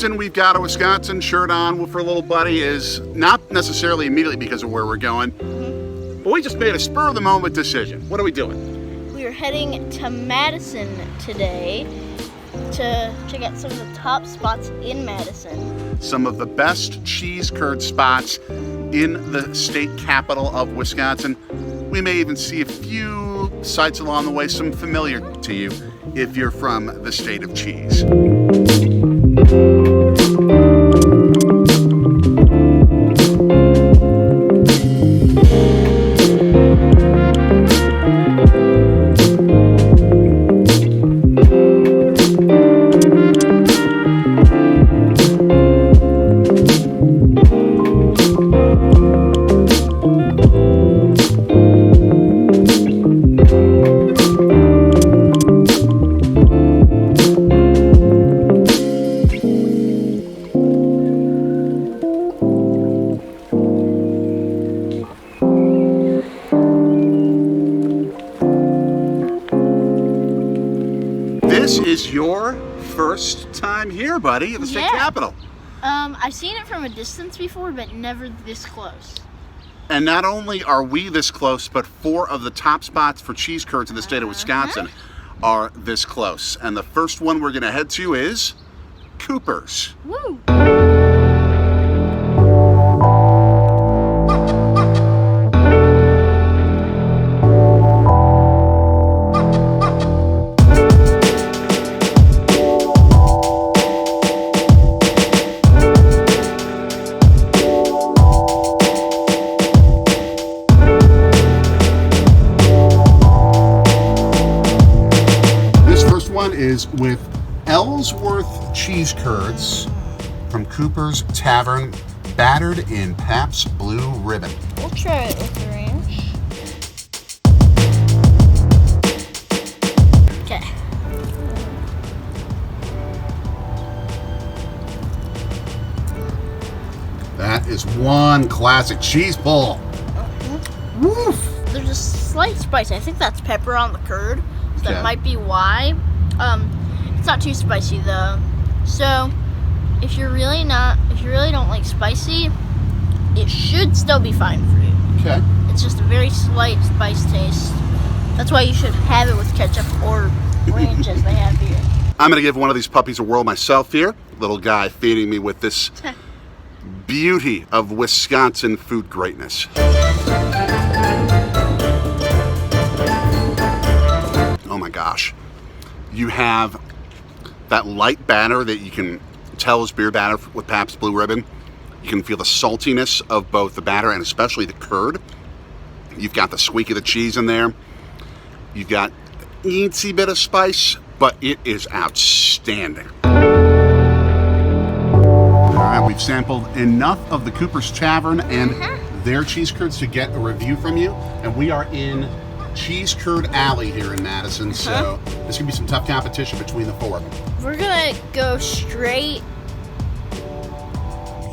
reason we've got a Wisconsin shirt on for little buddy is not necessarily immediately because of where we're going, but we just made a spur of the moment decision. What are we doing? We are heading to Madison today to check out some of the top spots in Madison. Some of the best cheese curd spots in the state capital of Wisconsin. We may even see a few sites along the way, some familiar to you if you're from the state of cheese. This is your first time here, buddy, at the state capitol. I've seen it from a distance before, but never this close. And not only are we this close, but 4 of the top spots for cheese curds in the state of Wisconsin are this close. And the first one we're gonna head to is Coopers. Woo! Is with Ellsworth cheese curds from Coopers Tavern, battered in Pabst Blue Ribbon. We'll try it with the ranch. Okay. That is one classic cheese pull. Woof! There's a slight spice. I think that's pepper on the curd, so that might be why. It's not too spicy though. So if you really don't like spicy, it should still be fine for you. Okay. It's just a very slight spice taste. That's why you should have it with ketchup or ranch as they have here. I'm gonna give one of these puppies a whirl myself here. Little guy feeding me with this beauty of Wisconsin food greatness. Oh my gosh. You have that light batter that you can tell is beer batter with Pabst Blue Ribbon. You can feel the saltiness of both the batter and especially the curd. You've got the squeak of the cheese in there. You've got a teensy bit of spice, but it is outstanding. All right, we've sampled enough of the Coopers Tavern and their cheese curds to get a review from you, and we are in Cheese Curd Alley here in Madison, so there's gonna be some tough competition between the 4 of them. We're gonna go straight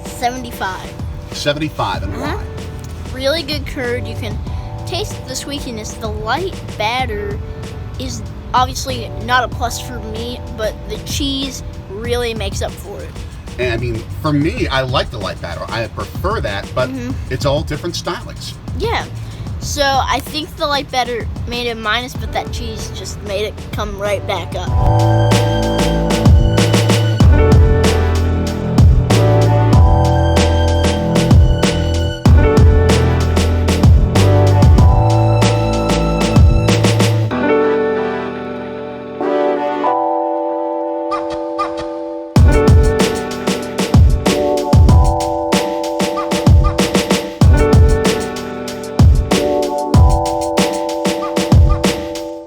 75. 75 and why? Really good curd. You can taste the sweetiness. The light batter is obviously not a plus for me, but the cheese really makes up for it. And I mean, for me, I like the light batter. I prefer that, but it's all different stylings. Yeah. So I think the light batter made it minus, but that cheese just made it come right back up.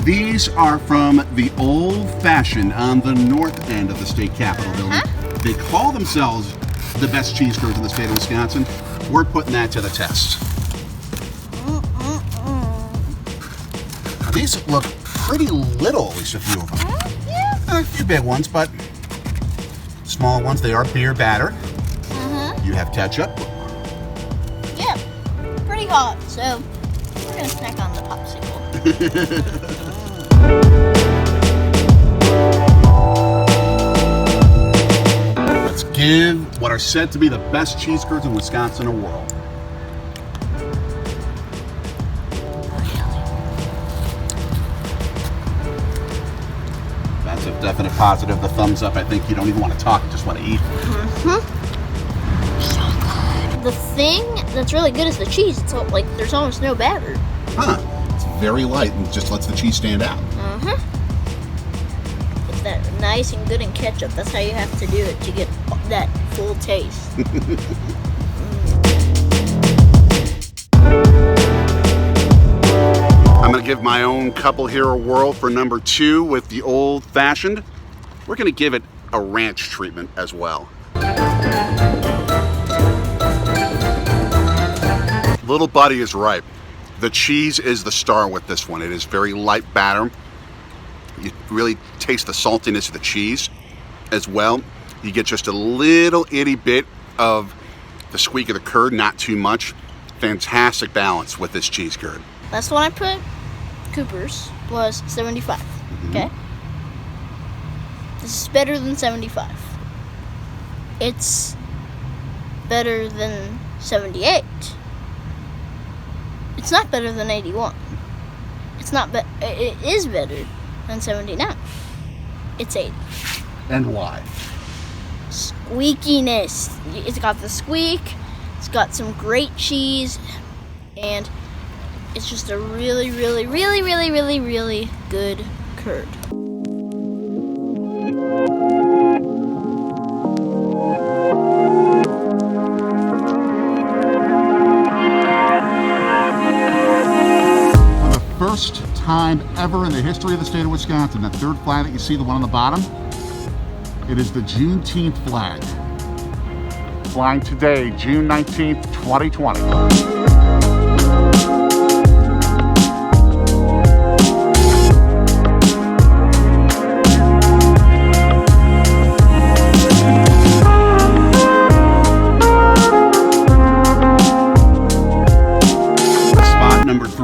These are from the Old Fashioned on the north end of the state capitol building. They call themselves the best cheese curds in the state of Wisconsin. We're putting that to the test. These look pretty little, at least a few of them. Yeah. A few big ones, but small ones. They are beer batter. You have ketchup. Yeah, pretty hot, so we're gonna snack on the popsicle. Let's give what are said to be the best cheese curds in Wisconsin a whirl. That's a definite positive. The thumbs up. I think you don't even want to talk, you just want to eat. So good. The thing that's really good is the cheese. It's all, like there's almost no batter. Huh. It's very light and just lets the cheese stand out. It's that nice and good in ketchup. That's how you have to do it to get that full taste. I'm going to give my own couple here a whirl for number 2 with the old fashioned. We're going to give it a ranch treatment as well. Little buddy is right. The cheese is the star with this one. It is very light batter. You really taste the saltiness of the cheese as well. You get just a little itty bit of the squeak of the curd, not too much. Fantastic balance with this cheese curd. Last one I put, Coopers, was 75. Okay? This is better than 75. It's better than 78. It's not better than 81. It's not it is better than 79. It's 80. And why? Squeakiness. It's got the squeak, it's got some great cheese, and it's just a really, really, really, really, really, really good curd. First time ever in the history of the state of Wisconsin, that third flag that you see, the one on the bottom, it is the Juneteenth flag. Flying today, June 19th, 2020.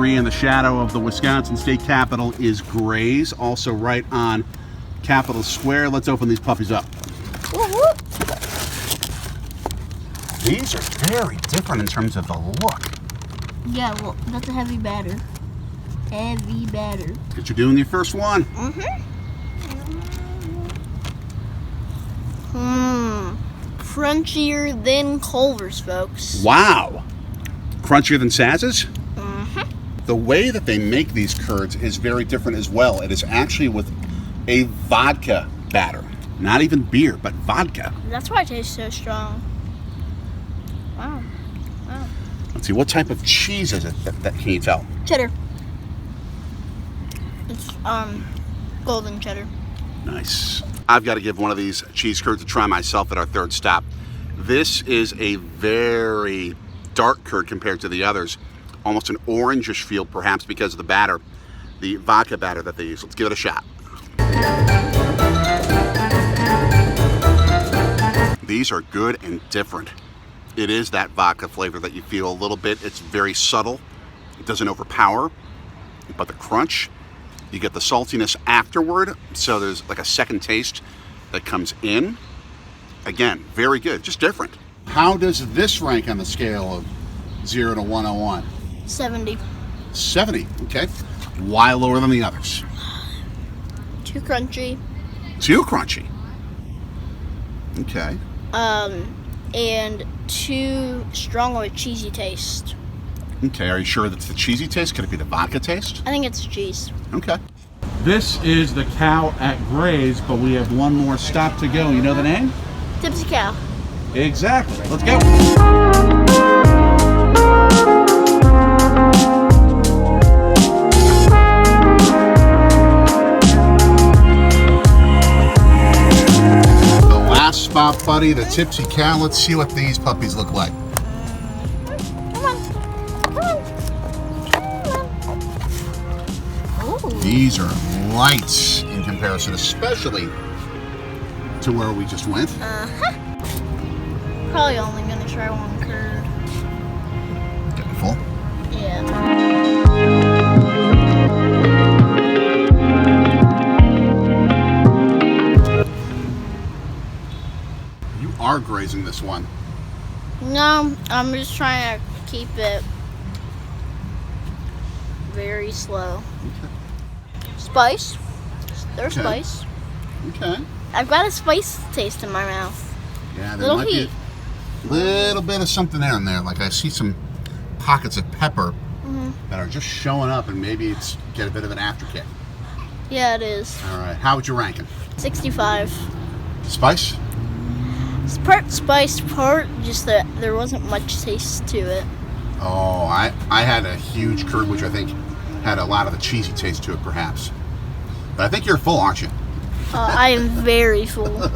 In the shadow of the Wisconsin State Capitol is Graze, also right on Capitol Square. Let's open these puppies up. These are very different in terms of the look. Yeah, well, that's a heavy batter. Heavy batter. But you're doing your first one. Crunchier than Culver's, folks. Wow. Crunchier than Saz's? The way that they make these curds is very different as well. It is actually with a vodka batter. Not even beer, but vodka. That's why it tastes so strong. Wow. Wow. Let's see, what type of cheese is it that can you tell? Cheddar. It's golden cheddar. Nice. I've got to give one of these cheese curds a try myself at our third stop. This is a very dark curd compared to the others. Almost an orangish feel, perhaps because of the batter, the vodka batter that they use. Let's give it a shot. These are good and different. It is that vodka flavor that you feel a little bit. It's very subtle. It doesn't overpower, but the crunch, you get the saltiness afterward, so there's like a second taste that comes in. Again, very good, just different. How does this rank on the scale of 0 to 101? 70. 70, okay. Why lower than the others? Too crunchy. Too crunchy. Okay. And too strong of a cheesy taste. Okay, are you sure that's the cheesy taste? Could it be the vodka taste? I think it's cheese. Okay. This is the cow at Graze, but we have one more stop to go. You know the name? Tipsy Cow. Exactly. Let's go. Spot, buddy, the Tipsy Cow. Let's see what these puppies look like. Come on. Come on. Come on. Ooh. These are light in comparison, especially to where we just went. Probably only gonna try one curd. Getting full? Yeah. Are great. this one? No, I'm just trying to keep it very slow. Okay. Spice. There's Okay. spice. Okay. I've got a spice taste in my mouth. Yeah, there Little might heat. be a little bit of something there and there. Like I see some pockets of pepper that are just showing up, and maybe it's get a bit of an afterkick. Yeah, it is. All right, how would you rank it? 65. Spice? It's part spice, part just that there wasn't much taste to it. Oh, I had a huge curd, which I think had a lot of the cheesy taste to it, perhaps. But I think you're full, aren't you? I am very full.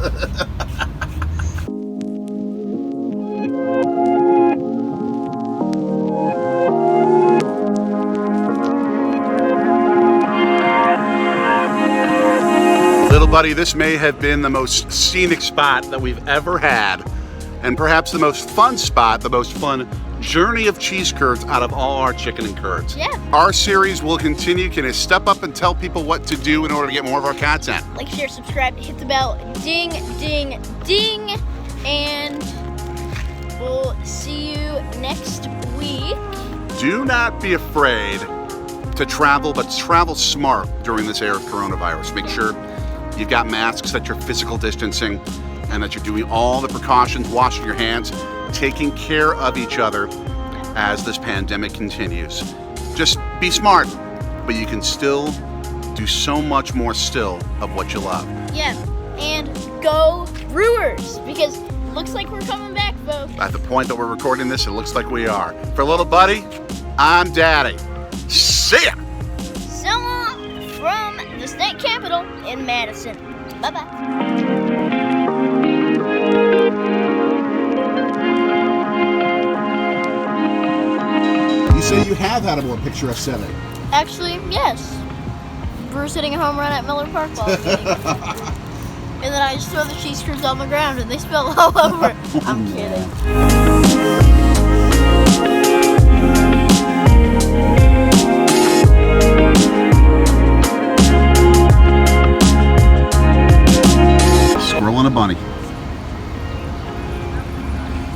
Little buddy, this may have been the most scenic spot that we've ever had, and perhaps the most fun spot, the most fun journey of cheese curds out of all our chicken and curds. Yeah. Our series will continue. Can you step up and tell people what to do in order to get more of our content? Like, share, subscribe, hit the bell, ding, ding, ding, and we'll see you next week. Do not be afraid to travel, but travel smart during this era of coronavirus. Make sure you've got masks, that you're physical distancing, and that you're doing all the precautions, washing your hands, taking care of each other as this pandemic continues. Just be smart, but you can still do so much more still of what you love. Yeah, and go Brewers, because it looks like we're coming back, folks. At the point that we're recording this, it looks like we are. For little buddy, I'm Daddy. See ya! So long from the state capitol in Madison. Bye-bye. You say you have had a more picturesque setting. Actually, yes. Bruce hitting a home run at Miller Park ball game. And then I just throw the cheese curds on the ground and they spill all over. I'm kidding. Squirrel and a bunny.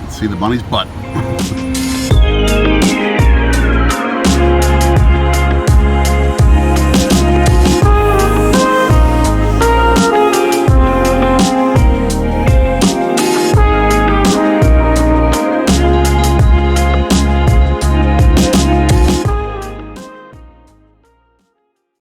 Let's see the bunny's butt.